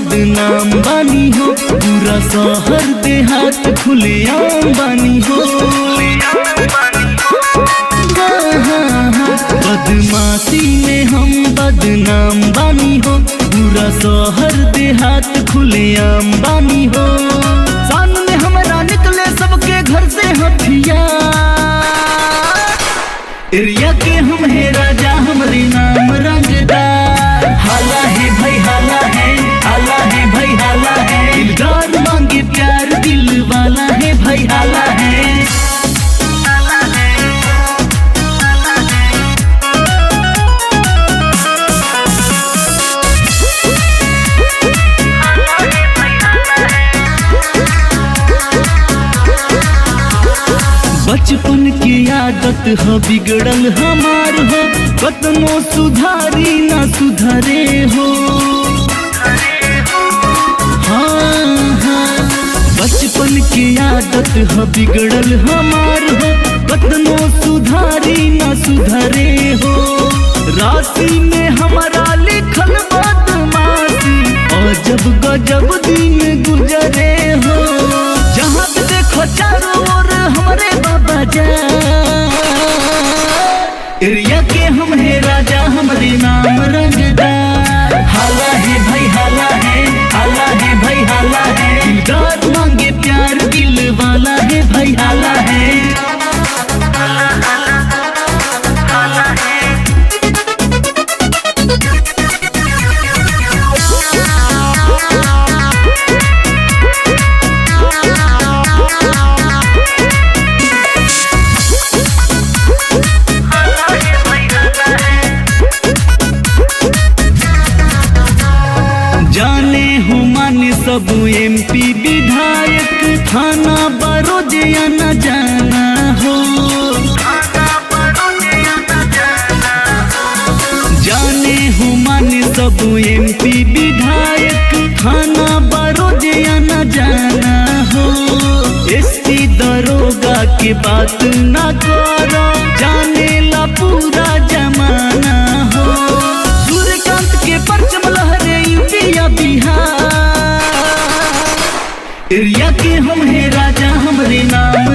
बदनाम बानी हो, पूरा शहर देहात खुलेआम बानी हो। बदमाशी में हम बदनाम बानी हो, पूरा शहर देहात खुलेआम बानी हो। सामने हमरा निकले सबके घर से हथियार, एरिया के हम है राजा हमरे नाम रंगदार। हाला है भाई हाला है, हाला है भाई हाला है, दिलदार मांगे प्यार दिल वाला है भाई हाला है। बचपन की आदत हो बिगड़ल हमार हो, कतनो सुधारी ना सुधरे हो। हाँ, बचपन की आदत हो बिगड़ल हमार हो, कतनो सुधारी ना सुधरे हो। राशि में हमारा लिखल बदमाशी, और जब गजब दिन गुजरे हो। जहाँ भी देखो चारों ओर हमारे बाबा जा, एरिया के हम है राजा हमरे नाम रंगदार। हाला है भाई हाला है, हाला है भाई हाला है, दिलदार मांगे प्यार दिल वाला है भाई हाला है। जाने हो माने सब MP विधायक, थाना बरोदिया न जाना हो। जाने हो माने सब MP विधायक, थाना बरोदिया न जाना हो। SP दरोगा के बात न करो, जाने ला पूरा जमाना हो। सूर्यकांत के परचम लहरे यूपी बिहार, एरिया के हम है राजा हमरे नाम